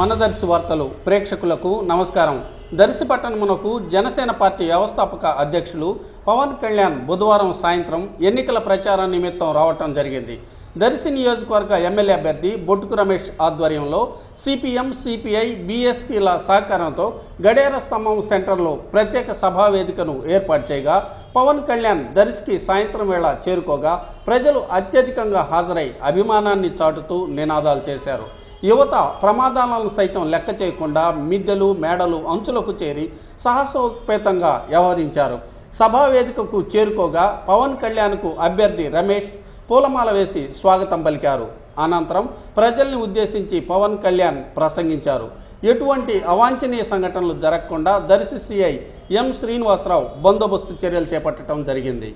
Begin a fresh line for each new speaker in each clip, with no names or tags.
మనదర్శి వార్తలు ప్రేక్షకులకు నమస్కారం. దర్శి పట్టణమునకు జనసేన పార్టీ వ్యవస్థాపక అధ్యక్షులు పవన్ కళ్యాణ్ బుధవారం సాయంత్రం ఎన్నికల ప్రచారం నిమిత్తం రావటం జరిగింది. దర్శి నియోజకవర్గ ఎమ్మెల్యే అభ్యర్థి బొట్టుకు రమేష్ ఆధ్వర్యంలో సిపిఎం, సిపిఐ, బీఎస్పీల సహకారంతో గడియార స్తంభం సెంటర్లో ప్రత్యేక సభా వేదికను ఏర్పాటు చేయగా పవన్ కళ్యాణ్ దర్శికి సాయంత్రం వేళ చేరుకోగా ప్రజలు అత్యధికంగా హాజరై అభిమానాన్ని చాటుతూ నినాదాలు చేశారు. యువత ప్రమాదాలను సైతం లెక్క చేయకుండా మిద్దెలు, మేడలు అంచులకు చేరి సాహసోపేతంగా వ్యవహరించారు. సభా వేదికకు చేరుకోగా పవన్ కళ్యాణ్కు అభ్యర్థి రమేష్ పూలమాల వేసి స్వాగతం పలికారు. అనంతరం ప్రజల్ని ఉద్దేశించి పవన్ కళ్యాణ్ ప్రసంగించారు. ఎటువంటి అవాంఛనీయ సంఘటనలు జరగకుండా దర్శి సిఐ ఎం శ్రీనివాసరావు బందోబస్తు చర్యలు చేపట్టడం జరిగింది.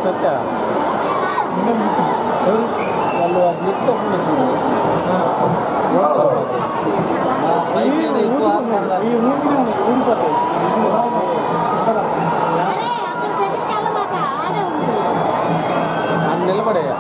సత్య వాళ్ళు అది నిలబడేయా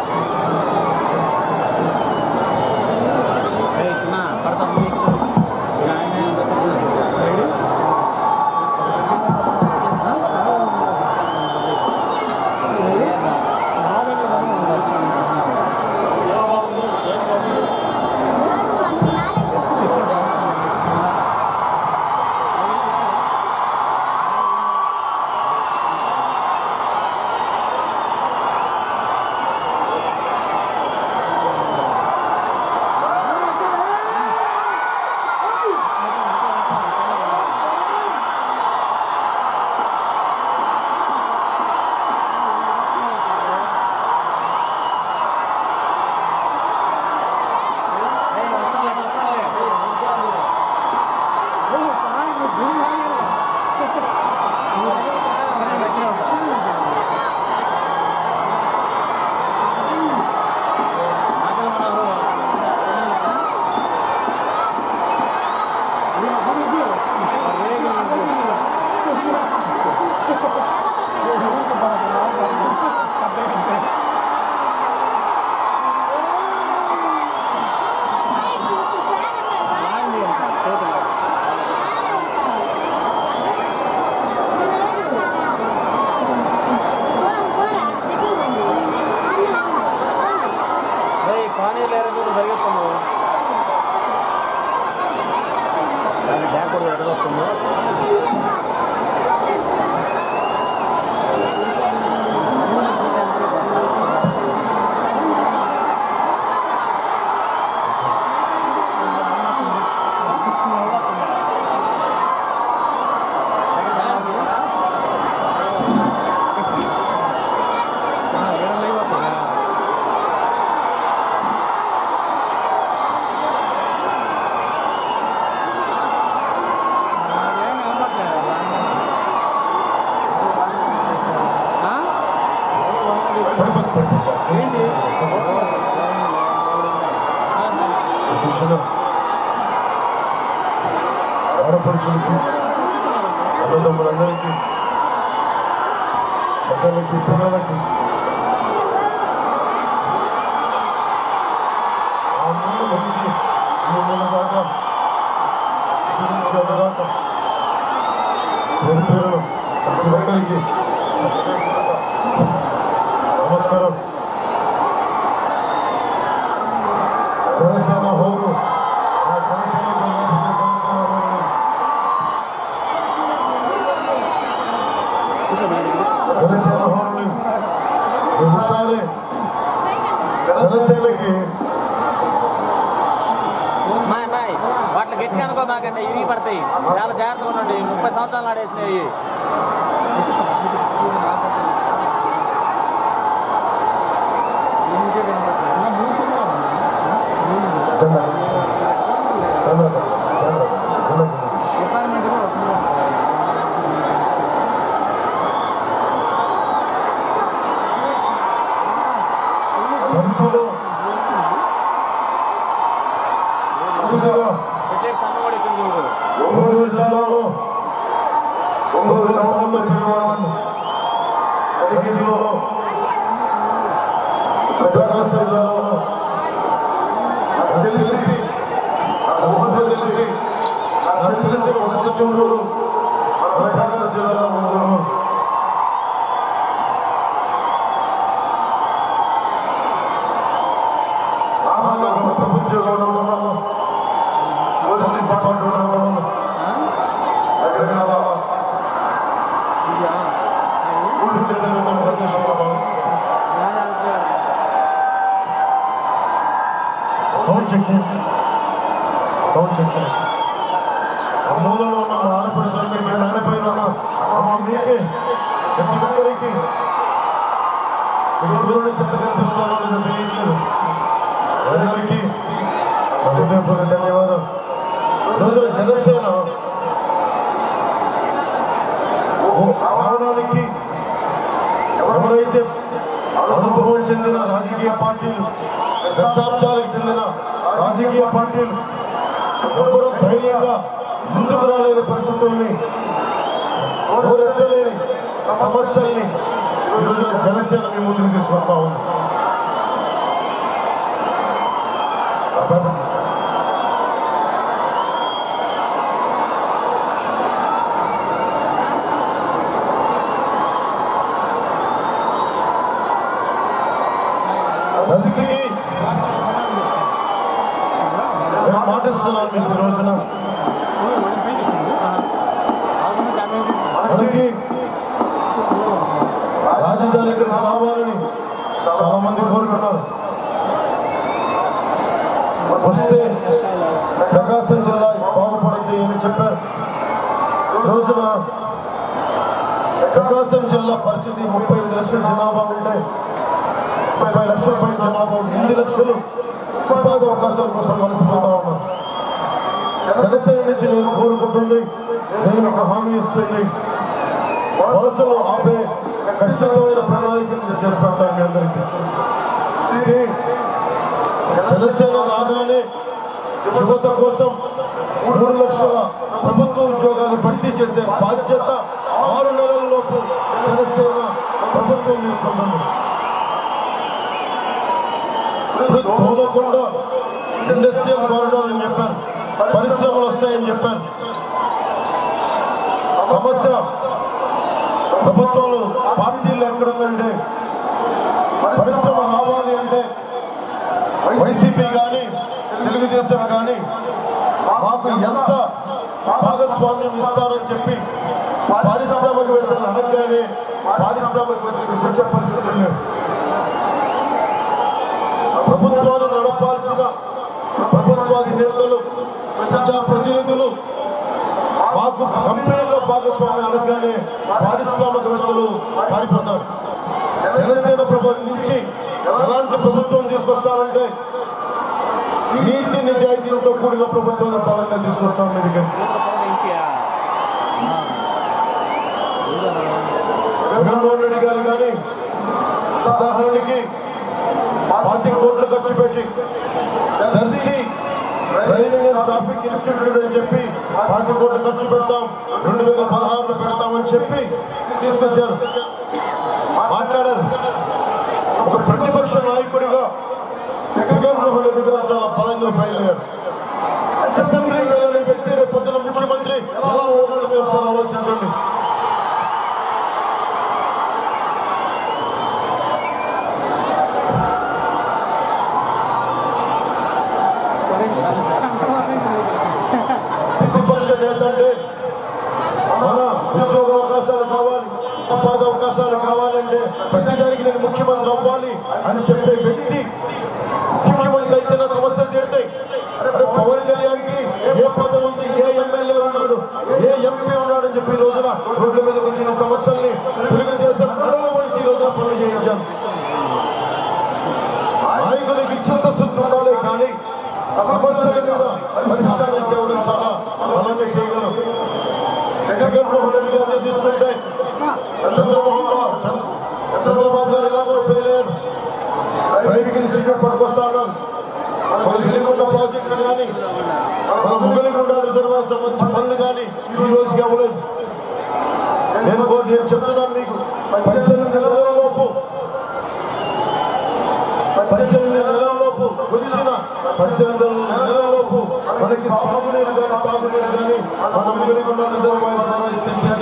ఆడపడుచులకి అన్నదమ్ములందరికీ పెద్దలకి పిల్లలకి ఆ ముందు మనిషి ఈ మూల దాకా దాకా ప్రతి ఒక్కరికి నమస్కారం. జనసేన హోరుని ఒకసారి జనసేనకి
వాటిని గట్టిగా అనుకోమాకండి, ఇవి పడతాయి. చాలా జాగ్రత్తగా ఉండండి. 30 సంవత్సరాలు ఆడేసినాయి.
జిల్లాలో ప్రకాశం జిల్లాలో తెలిసి మొదటి ఊరు ప్రకాశం జిల్లాలో ప్రభుత్వ పోలీస్ డిపార్ట్మెంట్ సౌండ్ చెక్ మూలలో ఉన్న మా ఆడపడుచులందరికీ నాన్నపైన అమ్మ మీకే ప్రతి ఒక్కరికి దూరం నుంచి ఎంత కనిపిస్తున్నారో లేదో తెలియట్లేదు. అందరికీ హృదయపూర్వక ధన్యవాదాలు. రోజున జనసేన రావడానికి ఎవరైతే అనుభవం చెందిన రాజకీయ పార్టీలు, దశాబ్దాలకు చెందిన రాజకీయ పార్టీలు ఎవరూ ధైర్యంగా ముందుకు రాలేని పరిస్థితుల్ని, ఎవరెత్తలేని సమస్యల్ని ఈ రోజున జనసేన మీ ముందుకు తీసుకొస్తా ఉంది. నేను మాటిస్తున్నాను మీకు రోజున మనకి రాజధానికి రావాలని చాలా మంది కోరుకున్నారు. వస్తే ప్రకాశం జిల్లా బాగుపడింది అని చెప్పారు. రోజున ప్రకాశం జిల్లా పరిస్థితి 35 లక్షల జనాభా ఉంటే 30 లక్షల పై జనాభా 8 లక్షలు ఉపాధి అవకాశాల కోసం కలిసిపోతా ఉన్నారు. జనసేన నుంచి నేను కోరుకుంటుంది, నేను మీకు హామీ ఇస్తుంది, వలసలు ఆపే ఖచ్చితమైన ప్రణాళికలు చేసి పెడతాను మీ అందరికీ. ఇది జనసేన రాగానే యువత కోసం 3 లక్షల ప్రభుత్వ ఉద్యోగాలు భర్తీ చేసే బాధ్యత 6 నెలల్లోపు జనసేన ప్రభుత్వం తీసుకుంటుంది. తోలకుండా ఇండస్ట్రియల్ కారిడార్ అని చెప్పారు, పరిశ్రమలు వస్తాయని చెప్పారు. సమస్య ప్రభుత్వాలు పార్టీలు ఎక్కడుందంటే పరిశ్రమ రావాలి అంటే వైసీపీ కానీ తెలుగుదేశం కానీ మాకు ఎంత భాగస్వామ్యం ఇస్తారని చెప్పి పారిశ్రామికవేత్తలు అనగానే పారిశ్రామికవేత్తలకు వచ్చే పరిస్థితులు లేవు. ప్రభుత్వాలు నడపాల్సిన ప్రభుత్వాధినేతలు, ప్రజాప్రతినిధులు మాకు కంపెనీలో భాగస్వామ్యం అనగానే పారిశ్రామికవేత్తలు పారిపోతారు. జనసేన ప్రభుత్వం నుంచి ఎలాంటి ప్రభుత్వం తీసుకొస్తారంటే నీతి నిజాయితీలతో కూడిన ప్రభుత్వాన్ని బలంగా తీసుకొస్తాం. మీదికి జగన్మోహన్ రెడ్డి గారు కానీ ఉదాహరణకి 40 కోట్లు ఖర్చు పెట్టి దర్శి రైల్వే ట్రాఫిక్ ఇన్స్టిట్యూట్ అని చెప్పి 40 కోట్లు ఖర్చు పెడతాం, 2016లో పెడతామని చెప్పి తీసుకొచ్చారు, మాట్లాడారు. ఒక ప్రతిపక్ష నాయకుడిగా జగన్మోహన్ రెడ్డి గారు చాలా బలంగా ఫైల్ అయ్యారు. అసెంబ్లీ వెళ్ళని వ్యక్తి రేపు పొద్దున ముఖ్యమంత్రి ఎలా ఓడని ఒకసారి ఆలోచించండి. ప్రతిపక్ష నేత అంటే మన ఉద్యోగ అవకాశాలు కావాలి, ఉపాధి ఉపాధి అవకాశాలు కావాలంటే ప్రతిదానికి నేను ముఖ్యమంత్రి అవ్వాలి అని చెప్పే వ్యక్తి ముఖ్యమంత్రి అయితేనే సమస్యలు తీరుతాయి. అరే పవన్ కళ్యాణ్కి ఏ పదవి ఉంది, ఏ ఎమ్మెల్యే ఉన్నాడు, ఏ ఎంపీ ఉన్నాడు అని చెప్పి ఈ రోజున రోడ్ల మీద వచ్చిన సమస్యల్ని తెలుగుదేశం నడుము వచ్చి ఈ రోజున పనులు చేయించాను. నాయకులకి చిత్తశుద్ధి ఉండాలి, కానీ సమస్యల మీద పరిష్కారం చేయడం చాలా బలంగా చేయగలం. జగన్మోహన్ రెడ్డి గారిని తీసుకుంటే చంద్రబాబు గారు ఎలాగో పేలేరు, డ్రైవింగ్ ఇన్స్టిట్యూట్ పట్టుకొస్తా ఉన్నాను. మన వెలిగొండ ప్రాజెక్టు కానీ మన ముగలిగొండ రిజర్వాయర్ సంబంధించిన పనులు కానీ ఈ రోజుకి అవ్వలేదు. నేను చెప్తున్నాను మీకు, 18 నెలలలోపు వచ్చిన 18 నెలలలోపు మనకి సాగునీరు కానీ తాగునీరు కానీ మన ముగలిగొండ రిజర్వాయర్ ద్వారా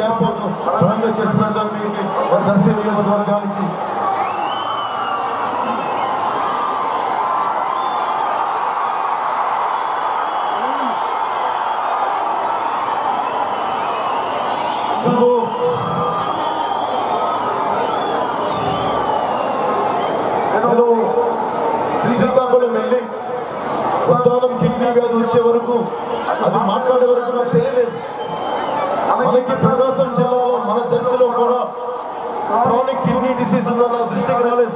ఏర్పాటు బలంగా చేసి పెడతాను మీకు మన దర్శి నియోజకవర్గానికి. నేను శ్రీకాకుళం వెళ్ళి ఉద్దానం కిడ్నీ వ్యాధి వచ్చే వరకు, అది మాట్లాడే వరకు నాకు తెలియలేదు. మనకి ప్రకాశం జిల్లాలో మన దర్శిలో కూడా క్రానిక్ కిడ్నీ డిసీజ్ ఉందని నా దృష్టికి రాలేదు.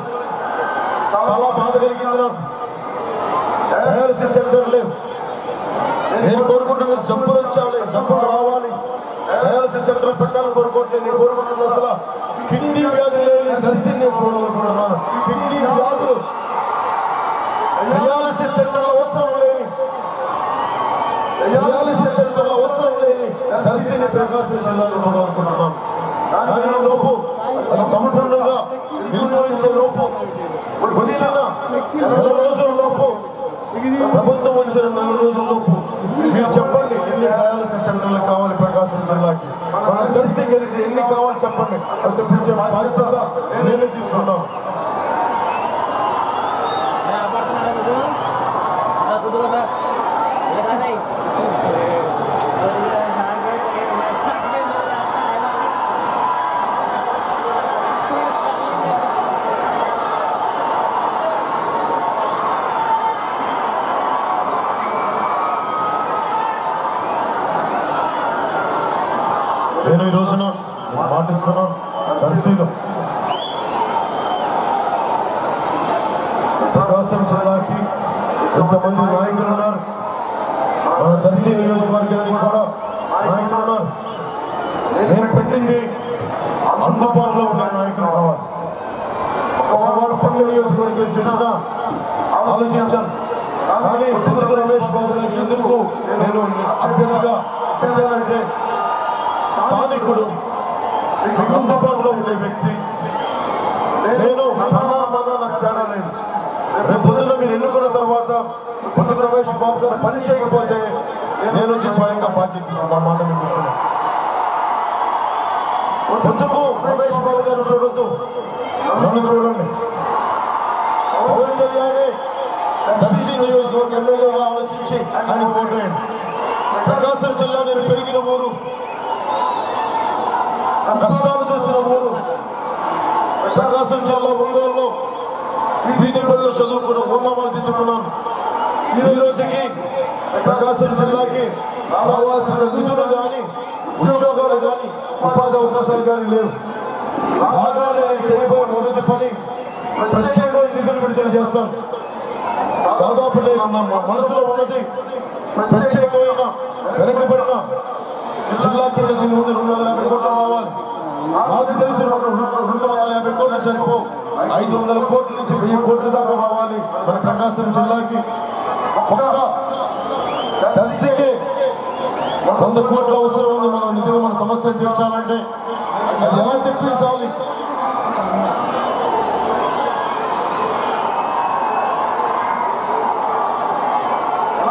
చాలా బాధ కలిగింది నాకు. డయాలసిస్ సెంటర్ లేవు. నేను కోరుకుంటున్నది జబ్బులు వచ్చాలి, జబ్బులు రావాలి, డయాలసిస్ సెంటర్ పెట్టాలని కోరుకోవట్లేదు. నేను కోరుకుంటున్నది అసలు కిడ్నీ వ్యాధి లేని దర్శిని నేను చూడాలనుకుంటున్నాను. కిడ్నీ వ్యాధులు డయాలసిస్ సెంటర్లో అవసరం లేని దర్శిని ప్రకాశం జిల్లాలో చూడాలనుకుంటున్నాను. కానీ ఈ లోపు అది సంపూర్ణంగా నిర్మూలించే లోపు వచ్చిన నెల రోజుల లోపు, ప్రభుత్వం వచ్చిన నెల రోజుల లోపు మీరు చెప్పండి ఎన్ని డయాలసిస్ సెంటర్లు కావాలి ప్రకాశం జిల్లాకి, మన దర్శి గెలిచి ఎన్ని కావాలి చెప్పండి. అంటే పిలిచే బాధ్యత నేనే తీసుకున్నాను. నేను ఈ రోజున మాటిస్తున్నాను, దర్శిలో ప్రకాశం జిల్లాకి ఎంతమంది నాయకులు ఉన్నారు, మన దర్శి నియోజకవర్గానికి కూడా నాయకులు ఉన్నారు. నేను పెట్టింది అందుబాటులో ఉండే నాయకులు కావాలి. ఒకవారు పల్లె నియోజకవర్గం చూసినా ఆలోచించాను. కానీ పుదుగు రమేష్ బాబు గారికి ఎందుకు నేను అభ్యర్థిగా పెట్టానంటే, స్థానికుడు, అందుబాటులో ఉండే వ్యక్తి. నేను నాకు తేడా లేదు. రేపు పొద్దున మీరు ఎన్నుకున్న తర్వాత పుదుగు రమేష్ బాబు గారు పని చేయకపోతే నేను వచ్చి స్వయంగా బాధ్యత తీసుకున్నాను. మాట మీకు ఇస్తున్నాను. పుదుగు రమేష్ బాబు గారు చూడొద్దు, నన్ను చూడండి. పవన్ కళ్యాణ్ దర్శి నియోజకవర్గ ఎమ్మెల్యేగా ఆలోచించి ఆయన ఓటేయండి. ప్రకాశం జిల్లా నేను పెరిగిన ఊరు, కష్టాలు చూసిన ఊరు. ప్రకాశం జిల్లా ఒంగోలులో వీధి బడిలో చదువుకున్న ఉన్నవాళ్ళు దిద్దుకున్నాను. ఈ రోజుకి ప్రకాశం జిల్లాకి రావాల్సిన నిధులు కానీ, ఉద్యోగాలు కానీ, ఉపాధి అవకాశాలు కానీ లేవు. బాగానే నేను చేయబోయే మొదటి పని ప్రత్యేకమైన నిధులు విడుదల చేస్తాను. దాదాపు నేను నా మనసులో ఉన్నది ప్రత్యేకమైన వెనకబడిన జిల్లా కింద దీని ముందు 250 కోట్లు రావాలి. నాకు తెలిసి 250 కోట్లు సరిపో, 500 కోట్ల నుంచి 1000 కోట్ల దాకా రావాలి మన ప్రకాశం జిల్లాకి. ఒక్క దర్శికి 100 కోట్ల అవసరం ఉంది. మన నిధులు మన సమస్యలు తీర్చాలంటే అది ఎలా తెప్పించాలి?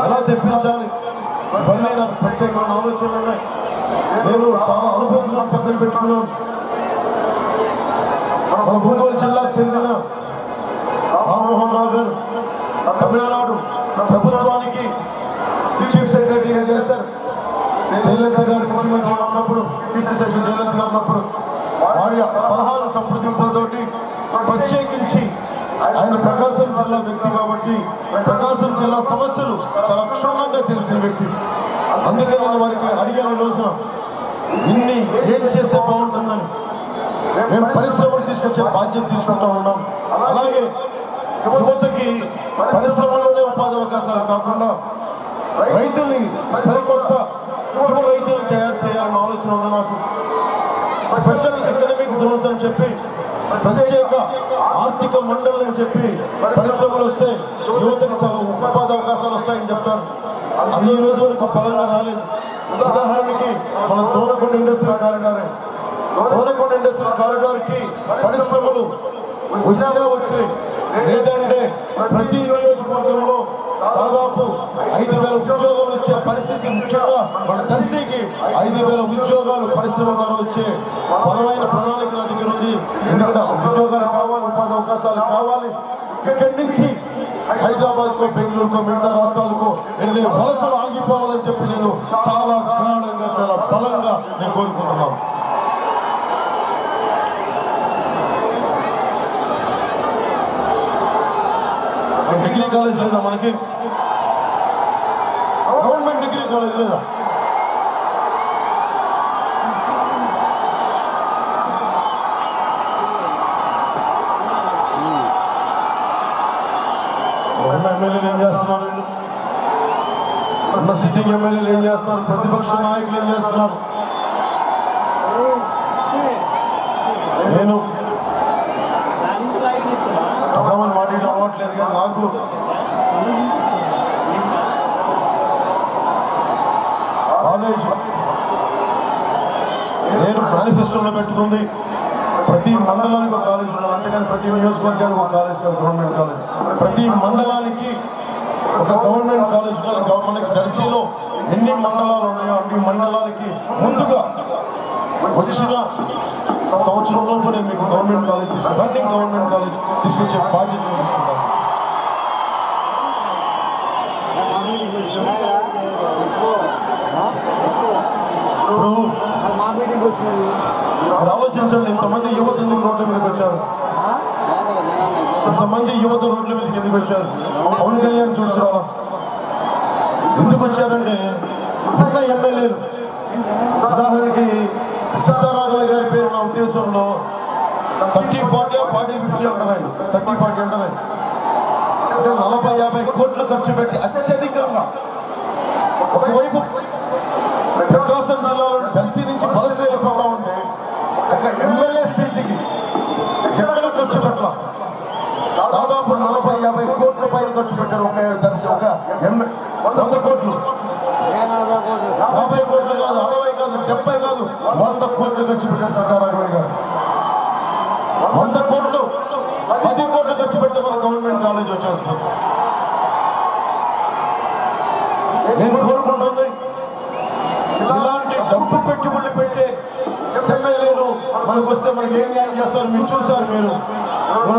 ఎలా తెప్పించాలి? ఇవన్నీ నాకు ప్రత్యేకమైన ఆలోచనలు ఉన్నాయి. నేను చాలా అనుభవం పక్కన పెట్టుకున్నాను. మన ఒంగోలు జిల్లాకు చెందిన రామ్మోహన్ రావు గారు తమిళనాడు ప్రభుత్వానికి చీఫ్ సెక్రటరీగా చేశారు. జయలలిత గారు ముఖ్యమంత్రిగా ఉన్నప్పుడు, కీర్తి శేషు జయలలిత గారు ఉన్నప్పుడు వారి సలహాల సంప్రదింపులతోటి ప్రత్యేకించి ఆయన ప్రకాశం జిల్లా వ్యక్తి కాబట్టి ప్రకాశం జిల్లా సమస్యలు చాలా క్షుణ్ణంగా తెలిసిన వ్యక్తి. అందుకే నేను వారికి అడిగాను రోజున ఇన్ని ఏం చేస్తే బాగుంటుందని. మేము పరిశ్రమలు తీసుకొచ్చే బాధ్యత తీసుకుంటా ఉన్నాం. అలాగే యువతకి పరిశ్రమల్లోనే ఉపాధి అవకాశాలు కాకుండా రైతుల్ని సరికొత్త యువ రైతులు తయారు చేయాలన్న ఆలోచన ఉంది నాకు. స్పెషల్ ఎకనామిక్ జోన్స్ అని చెప్పి ప్రత్యేక ఆర్థిక మండలి అని చెప్పి పరిశ్రమలు వస్తే యువతకు చాలా ఉపాధి అవకాశాలు వస్తాయని చెప్తారు. అది ఈ రోజు వరకు బలంగా రాలేదు. ఉదాహరణకి మన Donakonda industrial corridor, Donakonda industrial కారిడార్కి పరిశ్రమలు వచ్చినాయి. లేదంటే ప్రతి నియోజకవర్గంలో దాదాపు 5,000 ఉద్యోగాలు వచ్చే పరిస్థితి. ముఖ్యంగా మన దర్శికి 5,000 ఉద్యోగాలు పరిశ్రమ ద్వారా వచ్చే బలమైన ప్రణాళిక నా దగ్గర ఉంది. ఎందుకంటే ఉద్యోగాలు కావాలి, ఉపాధి అవకాశాలు కావాలి. ఇక్కడి నుంచి హైదరాబాద్కో బెంగళూరుకో మిగతా రాష్ట్రాలకు వెళ్ళే వలసలు ఆగిపోవాలని చెప్పి నేను చాలా గాఢంగా చాలా బలంగా నేను కోరుకుంటున్నాను. డిగ్రీ కాలేజ్ లేదా మనకి? గవర్నమెంట్ డిగ్రీ కాలేజ్ లేదా? ఉన్న ఎమ్మెల్యేలు ఏం చేస్తున్నారు? ఉన్న సిట్టింగ్ ఎమ్మెల్యేలు ఏం చేస్తున్నారు? ప్రతిపక్ష నాయకులు ఏం చేస్తున్నారు? నేను అర్థమని మాట్లాడడం అవ్వట్లేదు కానీ నాకు కాలేజ్ నేను మేనిఫెస్టోలో పెట్టుకుంది ప్రతి మండలానికి ఒక కాలేజ్ ఉండాలి. అంతేగాని ప్రతి నియోజకవర్గానికి ఒక కాలేజ్ కాదు, గవర్నమెంట్ కాలేజ్. ప్రతి మండలానికి ఒక గవర్నమెంట్ కాలేజ్ ఉండాలి. మనకి దర్శిలో ఎన్ని మండలాలు ఉన్నాయో అన్ని మండలానికి ముందుగా వచ్చిన సంవత్సరంలోపు నేను మీకు government college running government college తీసుకొచ్చే బాధ్యత తీసుకుంటాను. ఇప్పుడు ఆలోచించండి, ఇంతమంది యువత ఎందుకు రోడ్ల మీదకి వచ్చారు? ఇంతమంది యువత రోడ్ల మీదకి ఎందుకు వచ్చారు? పవన్ కళ్యాణ్ చూస్తున్నారా ఎందుకు వచ్చారంటే ఉన్న ఎమ్మెల్యేలు ఉదాహరణకి సీతారాఘవ గారి పేరు నా ఉద్దేశంలో 30-40 40-50 అంటారండి. 30-40 అంటారండి. అంటే 40-50 కోట్లు ఖర్చు పెట్టి అత్యధికంగా ఒకవైపు ప్రకాశం జిల్లాలో దర్శి నుంచి వలస వెళ్ళిపోతా ఉంటే ఒక ఎమ్మెల్యే స్థితికి ఎక్కడ ఖర్చు పెట్టాల దాదాపు 40-50 కోట్ల పైన ఖర్చు పెట్టారు. ఒక దర్శి ఒక 100 కోట్లు, 50 కోట్లు కాదు, 60 కాదు, 70 కాదు, 100 కోట్లు ఖర్చు పెట్టారు సీతారాఘవ గారు. 100 కోట్లు 10 కోట్లు ఖర్చు పెడితే మన గవర్నమెంట్ కాలేజ్ వచ్చేస్తాం. నేను కోరుకుంటుంది ఇలాంటి డబ్బు పెట్టుబడులు పెట్టే ఎమ్మెల్యేలు మనకు వస్తే మనకి ఏం న్యాయం చేస్తారు? మీరు చూసారు, మీరు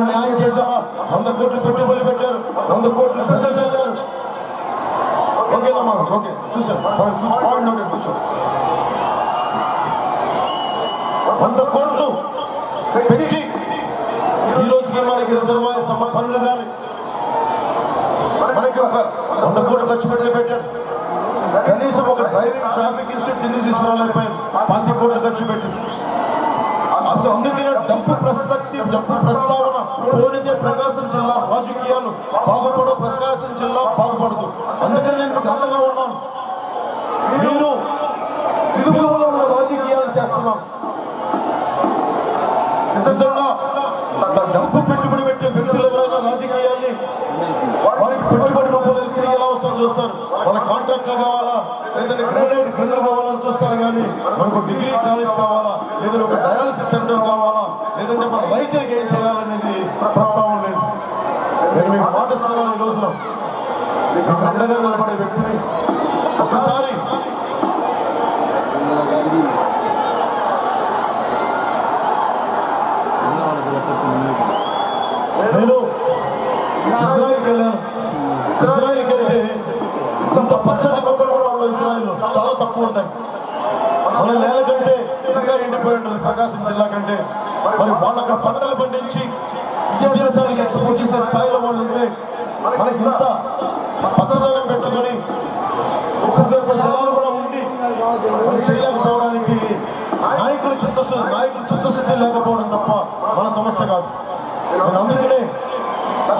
న్యాయం చేశారా? 100 కోట్లు పెట్టుబడులు పెట్టారు, 100 కోట్లు పెద్ద చల్లారు. ఓకేనా? ఓకే, చూసారు. 100 కోట్లు పెట్టి ఈ రోజుకి మనకి రిజర్వాయర్ పనులు కానీ మనకి ఒక 100 కోట్లు ఖర్చు పెట్టారు. కనీసం ఒక డ్రైవింగ్ ట్రాఫిక్ ఇన్స్టిట్యూట్ ఢిల్లీ తీసుకురాలేకపోయారు, 20 కోట్లు ఖర్చు పెట్టి. అసలు అందుకనే డబ్బు ప్రసక్తి, డబ్బు ప్రస్తావన పోనిదే ప్రకాశం జిల్లా రాజకీయాలు బాగుపడవు, ప్రకాశం జిల్లా బాగుపడదు. అందుకని నేను మీకు అండగా ఉన్నాను. మీరు విలువలో ఉన్న రాజకీయాలు చేస్తున్నాం. నిజంగా డబ్బు పెట్టుబడి పెట్టే వ్యక్తులు ఎవరైనా రాజకీయాన్ని వారికి పెట్టుబడి రూపంలో తిరిగి ఎలా వస్తుందో చూస్తారు. మన కాంట్రాక్ట్లు కావాలా, లేదంటే గ్రానైట్ గనులు కావాలని చూస్తారు. కానీ మనకు డిగ్రీ కాలేజ్ కావాలా, లేదంటే ఒక డయాలసిస్ సెంటర్ కావాలా, లేదంటే మన రైతులకు ఏం చేయాలనేది ప్రస్తావన లేదు. నేను మీకు మాటిస్తున్నాను, ఈ రోజున మీకు అండగా నిలబడే వ్యక్తిని ఒకసారి నేను ఇజ్రాయిల్కి వెళ్ళాను. ఇజ్రాయిల్కి వెళ్తే ఇంత పచ్చటి మొక్కలు కూడా ఉన్నాయి. ఇజ్రాయిల్లో చాలా తక్కువ ఉంటాయి. మన నేల కంటే ఇంకా ఎండిపోయి ఉంటుంది ప్రకాశం జిల్లా కంటే. మరి వాళ్ళకి పంటలు పండించి విదేశానికి ఎక్స్పోర్ట్ చేసే స్థాయిలో వాళ్ళు ఉంటే మనకి ఇంత పచ్చదనం పెట్టుకొని భూగర్భ జలాలు కూడా ఉండి చేయలేకపోవడానికి నాయకులు చిత్తశుద్ధి లేకపోవడం తప్ప మన సమస్య కాదు. నేను అందుకనే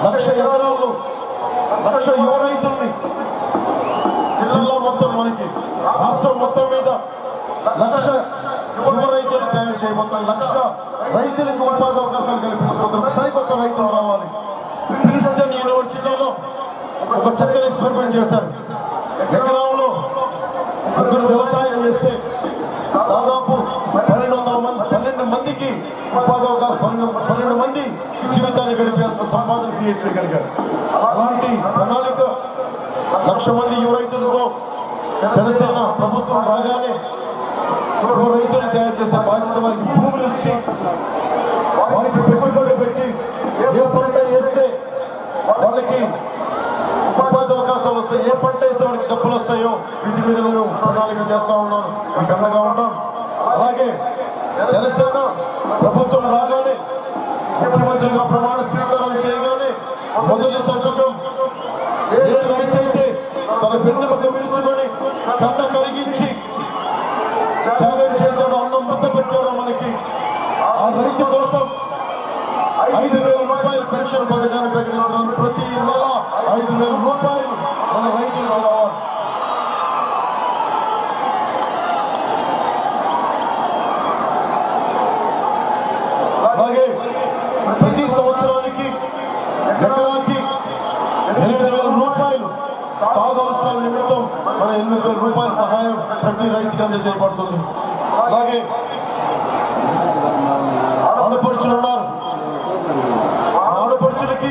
1,00,000 ఎకరాల్లో 1,00,000 యువ రైతుల్ని జిల్లా మొత్తం మనకి రాష్ట్రం మొత్తం మీద 1,00,000 యువ రైతులు తయారు చేయబోతున్నాం. 1,00,000 రైతులకు ఉపాధి అవకాశాలు కల్పించబోతున్నాం. సరికొత్త రైతులు రావాలి. ప్రిన్స్టన్ యూనివర్సిటీలో ఒక చక్కని ఎక్స్పెరిమెంట్ చేశారు. ఎకరాల్లో 2 వ్యవసాయం చేస్తే దాదాపు 12 మందికి ఉపాధి అవకాశం, 12 మంది జీవితాన్ని గడిపేంత సంపాదన క్రియేట్ చేయగలిగారు. అలాంటి ప్రణాళిక 1,00,000 మంది యువ రైతులతో జనసేన ప్రభుత్వం రాగానే యువ రైతులు తయారు చేసే బాధ్యత వారికి భూములు ఇచ్చి వారికి పెట్టుబడులు పెట్టి ఏ పంట వేస్తే వాళ్ళకి ఉపాధి అవకాశాలు వస్తాయి, ఏ పంట వేస్తే వాడికి డబ్బులు వస్తాయో వీటి మీద నేను ప్రణాళిక చేస్తా ఉన్నాను, మీకు అండగా ఉంటాను. అలాగే జనసేన ప్రభుత్వం రాగానే ముఖ్యమంత్రిగా ప్రమాణ స్వీకారం చేయగానే మొదటి సంతకం ఏ రైతైతే తన వెన్నెముక విరుచుకొని కన్న కరిగించి త్యాగం చేశాడో, అన్నం ముద్ద పెట్టాడో మనకి, ఆ రైతు కోసం 5,000 రూపాయలు పెన్షన్ పథకాన్ని ప్రకటించడం. ప్రతి నెల 5,000 రూపాయలు మన రైతులకు రావాలి. అలాగే ప్రతి సంవత్సరానికి ఎకరాకి 8,000 రూపాయలు తాగు అవసరాల నిమిత్తం మన 8,000 రూపాయల సహాయం ప్రతి రైతుకి అందజేయబడుతుంది. అలాగే ఆడపడుచులు ఉన్నారు. ఆడపడుచులకి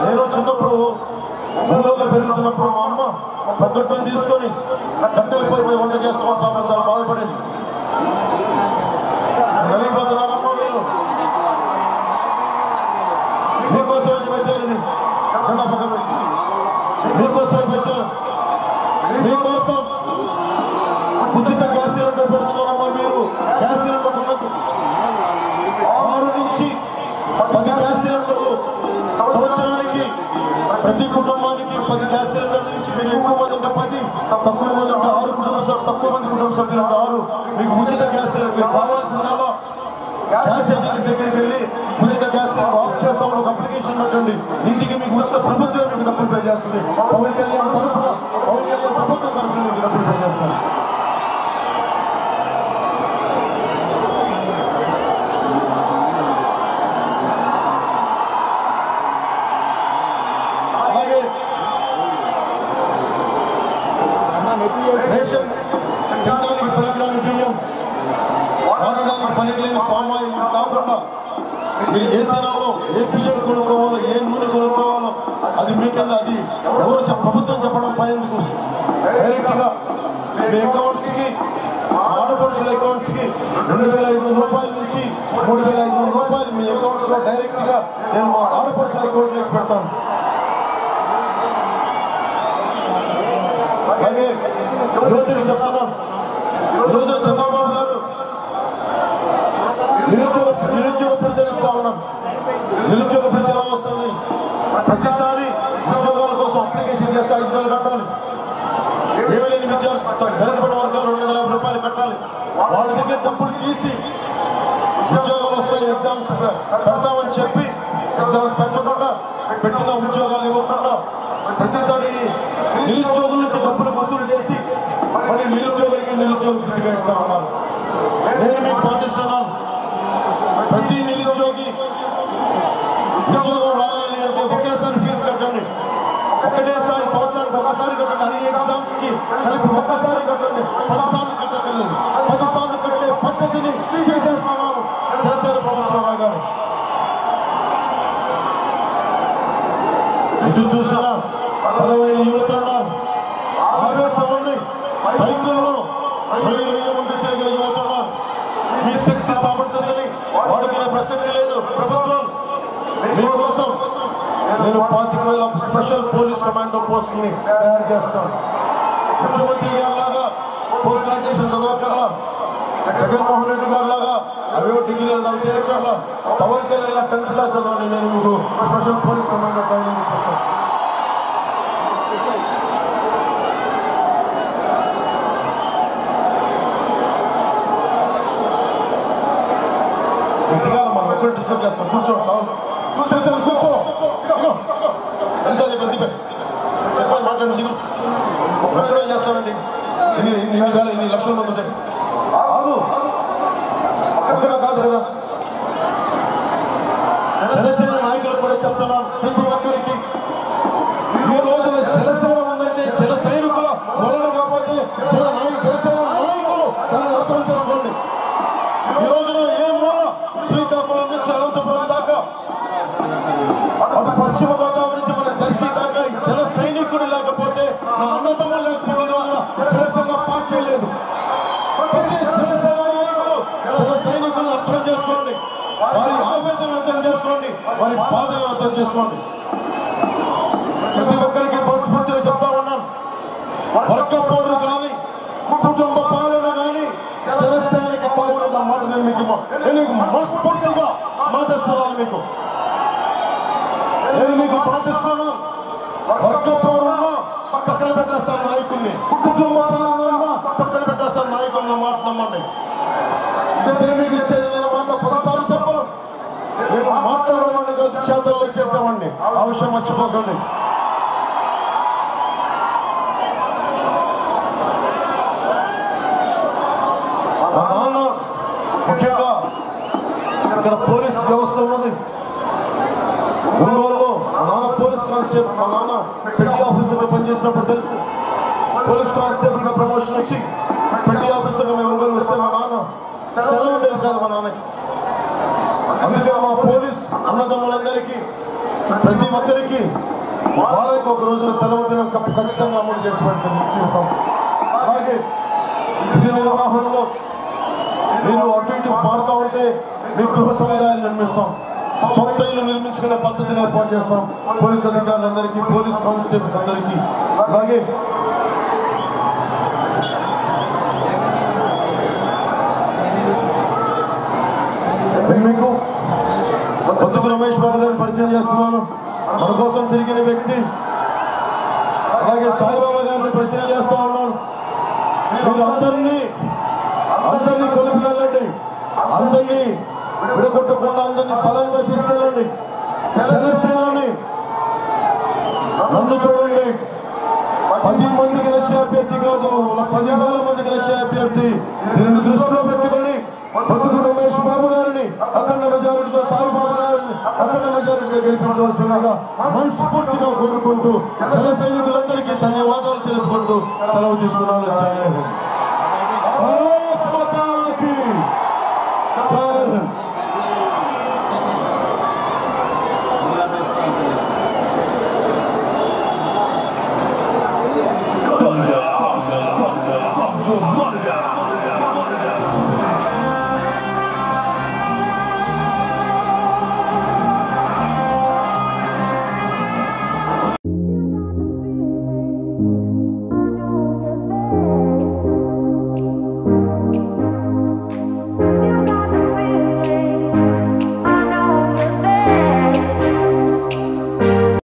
నేను చిన్నప్పుడు ఊళ్ళో పెరుగుతున్నప్పుడు మా అమ్మ పద్ధతిని తీసుకొని కట్టెలు పోయి వంట చేస్తామని చాలా బాధపడేది. వెళ్ళిపోతున్నారమ్మ మీరు, మీకోసం పెట్టారు, ఇది జెండా పక్కన పెట్టి మీకోసం పెట్టారు, మీకోసం ఉచిత గ్యాస్ సిలిండర్ పెడుతున్నారమ్మా. మీరు గ్యాస్ సిలిండర్ ఉన్నది 6 నుంచి 10 గ్యాస్ సిలిండర్లు సంవత్సరానికి ప్రతి కుటుంబానికి 10 గ్యాస్ సిలిండర్ నుంచి మీరు ఎక్కువ మంది ఉంటే 10, తక్కువ మంది ఉంటే 6 తక్కువ మంది కుటుంబ సభ్యులు ఉంటే 6 మీకు ఉచిత గ్యాస్ సిలిండర్. మీకు కావాల్సిందా గ్యాస్ ఏజెన్సీ దగ్గరికి వెళ్ళి ఉచిత గ్యాస్ ఆఫ్ చేస్తామని ఒక అప్లికేషన్ పెట్టండి. ఇంటికి మీకు ఉచిత ప్రభుత్వం మీకు డబ్బులు పే చేస్తుంది. పవన్ కళ్యాణ్ ప్రభుత్వం తరఫున మీకు డబ్బులు పే చేస్తారు. అలాగే రేషన్ తినడానికి పనికిరాని బియ్యం, వాడడానికి పనికిలేని పామాయిల్ కాకుండా మీరు ఏ తినాలో, ఏ బియ్యం కొనుక్కోవాలో, ఏ నూనె కొనుక్కోవాలో అది మీకన్నా అది ఎవరో ప్రభుత్వం చెప్పడం పనేందుకు. డైరెక్ట్గా మీ అకౌంట్స్కి, ఆడపడుచుల అకౌంట్స్కి 2,500 రూపాయల నుంచి 3,500 రూపాయలు మీ అకౌంట్స్లో డైరెక్ట్గా నేను మా ఆడపడుచుల అకౌంట్లో వేసి పెడతాను. అలాగే యువతకి చెప్తున్నాను, ఈరోజు చంద్రబాబు గారు నిరుద్యోగ భృతి ఇస్తా ఉన్నాం. నిరుద్యోగ భృతి ఎలా వస్తుంది? ప్రతిసారి ఉద్యోగాల కోసం అప్లికేషన్ చేస్తే 5,000 కట్టాలి. ఏమీ లేని విద్యార్థి వెనకబడిన వర్గాలు 250 రూపాయలు కట్టాలి. వాళ్ళ దగ్గర డబ్బులు తీసి ఉద్యోగాలు వస్తాయి, ఎగ్జామ్స్ పెడతామని చెప్పి ఎగ్జామ్స్ పెట్టకుండా, పెట్టిన ఉద్యోగాలు ఇవ్వకుండా ప్రతిసారి నిరుద్యోగుల నుంచి డబ్బులు వసూలు చేసి మరి నిరుద్యోగులకి నిరుద్యోగ భృతిగా ఇస్తా ఉన్నారు. నేను మీకు పాటిస్తున్నాను, ప్రతి నిరుద్యోగి ఉద్యోగం రావాలి అంటే ఒకేసారి ఫీజు కట్టండి. ఒకటేసారి సంవత్సరానికి ఒకసారి కట్టండి. అన్ని ఎగ్జామ్స్ కి కలిపి ఒక్కసారి కట్టండి. 10 సార్లు కట్టగలదు. 10 సార్లు కట్టే పద్ధతిని తీసేస్తున్నారు జనసేన ప్రభుత్వం గారు. ఇటు చూసినా 10,000 యువత ఉన్నారు. ఆవేశం ఉంది. బైకుల్లో ముందు తిరిగే యువత ఉన్నారు. మీ శక్తి సామర్థ్యాన్ని వాడుకునే ప్రసక్తి లేదు. ప్రభుత్వం మీకోసం నేను 25,000 స్పెషల్ పోలీస్ కమాండో పోస్టుల్ని తయారు చేస్తాను. ముఖ్యమంత్రి గారి లాగా పోస్ట్ గ్రాడ్యుయేషన్ చదవకర్లా, జగన్మోహన్ రెడ్డి గారి లాగా అవే డిగ్రీలు చేయకర్లా, పవన్ కళ్యాణ్ 10th క్లాస్ చదవండి, నేను మీకు స్పెషల్ పోలీస్ కమాండో ట్రైనింగ్ ఇస్తాను. డిస్టర్బ్ చేస్తాం. కూర్చో కూర్చో చెప్పాలి మాట్లాడండి. దిగు ఎక్కడో చేస్తానండి. ఇన్ని లక్షల మంది ఉంటాయి. కాదు ఒక్కడే కాదు కదా, జనసేన నాయకులకు కూడా చెప్తున్నాను, ప్రతి ఒక్కరికి ఈ రోజున జనసేన ఉందంటే జన సైనికుల వలన కాకపోతే జనసేన నాయకులు దాన్ని అర్థం చేసుకోండి. ఈ రోజున ఏ మూల శ్రీకాకుళం నుంచి అనంతపురం దాకా, అటు పశ్చిమ గోదావరి నుంచి మన దర్శి దాకా జన సైనికుడు లేకపోతే, నా అన్నదమ్ములు లేకపోతే ఈ రోజున జనసేన పార్టీ లేదు. ప్రతి జనసేన నాయకులు జన సైనికులను అర్థం చేసుకోండి, వారి ఆవేదన అర్థం చేసుకోండి, వారి బాధను అర్థం చేసుకోండి. ప్రతి ఒక్కరికి మనస్ఫూర్తిగా చెప్తా ఉన్నాను, వర్గపోరు కానీ కుటుంబ పాలన కానీ జనసేనకి బాగున్నది. ఆ మాట నేను మీకు మనస్ఫూర్తిగా మాటిస్తున్నాను. నేను మీకు పాటిస్తున్నాను. వర్గపోరున్నా పక్కన పెట్టేస్తాను నాయకుల్ని, కుటుంబ పాలన ఉన్నా పక్కన పెట్టేస్తాను నాయకుల్ని. మాట నమ్మండి. నేను మీకు ఇచ్చేది నేను మాట 10 సార్లు చెప్పను. నేను మాట్లాడేవాడిని కాదు, చేతల్లో చేసేవాడిని. ఆ విషయం మర్చిపోకండి. మా నాన్న ముఖ్యంగా ఇక్కడ పోలీస్ వ్యవస్థ ఉన్నది. ఒంగోలులో మా నాన్న పోలీస్ కానిస్టేబుల్, మా నాన్న పెట్టి ఆఫీసర్గా పనిచేసినప్పుడు తెలుసు. పోలీస్ కానిస్టేబుల్ గా ప్రమోషన్ వచ్చి పెట్టి ఆఫీసర్గా మేము ఒంగోలు వస్తే మా నాన్న సెలవు ఉండేది కాదు మా నాన్నకి. అందుకే మా పోలీస్ అన్నదమ్ములందరికీ ప్రతి ఒక్కరికి వారానికి ఒక రోజున సెలవు దినం ఖచ్చితంగా అమలు చేసి పెడుతుంది. అలాగే విధి నిర్వహణలో మీరు అటు ఇటు మారుతూ ఉంటే మీ గృహ సముదాయాలు నిర్మిస్తాం, సొంత ఇల్లు నిర్మించుకునే పద్ధతిని ఏర్పాటు చేస్తాం పోలీస్ అధికారులందరికీ, పోలీస్ కానిస్టేబుల్స్ అందరికీ. అలాగే మీకు బొత్తుకు రమేష్ బాబు గారిని పరిచయం చేస్తున్నాను, మన కోసం తిరిగిన వ్యక్తి. అలాగే సాయిబాబా గారిని పరిచయం చేస్తా ఉన్నాను. మీరు అందరినీ కలిపి వెళ్ళండి, అందరినీ విడగొట్టకుండా అందరినీ బలంగా తీసుకెళ్ళండి. జనసేనని నన్ను చూడండి, 10 మందికి నచ్చే అభ్యర్థి కాదు, 10,000 మందికి నచ్చే అభ్యర్థి. దీనిని దృష్టిలో పెట్టుకొని బొత్తుకు రమేష్ బాబు గారిని అఖండ మెజారిటీతో, సాయిబాబు గారిని అఖండ మెజారిటీగా గెలిపించవలసిందిగా మనస్ఫూర్తిగా కోరుకుంటూ జన సైనికులందరికీ ధన్యవాదాలు తెలుపుకుంటూ సెలవు తీసుకున్నాను. జై హింద్. భారత్ మాతా కీ జై Hind.
Thunder, thunder, thunder, thunder, thunder.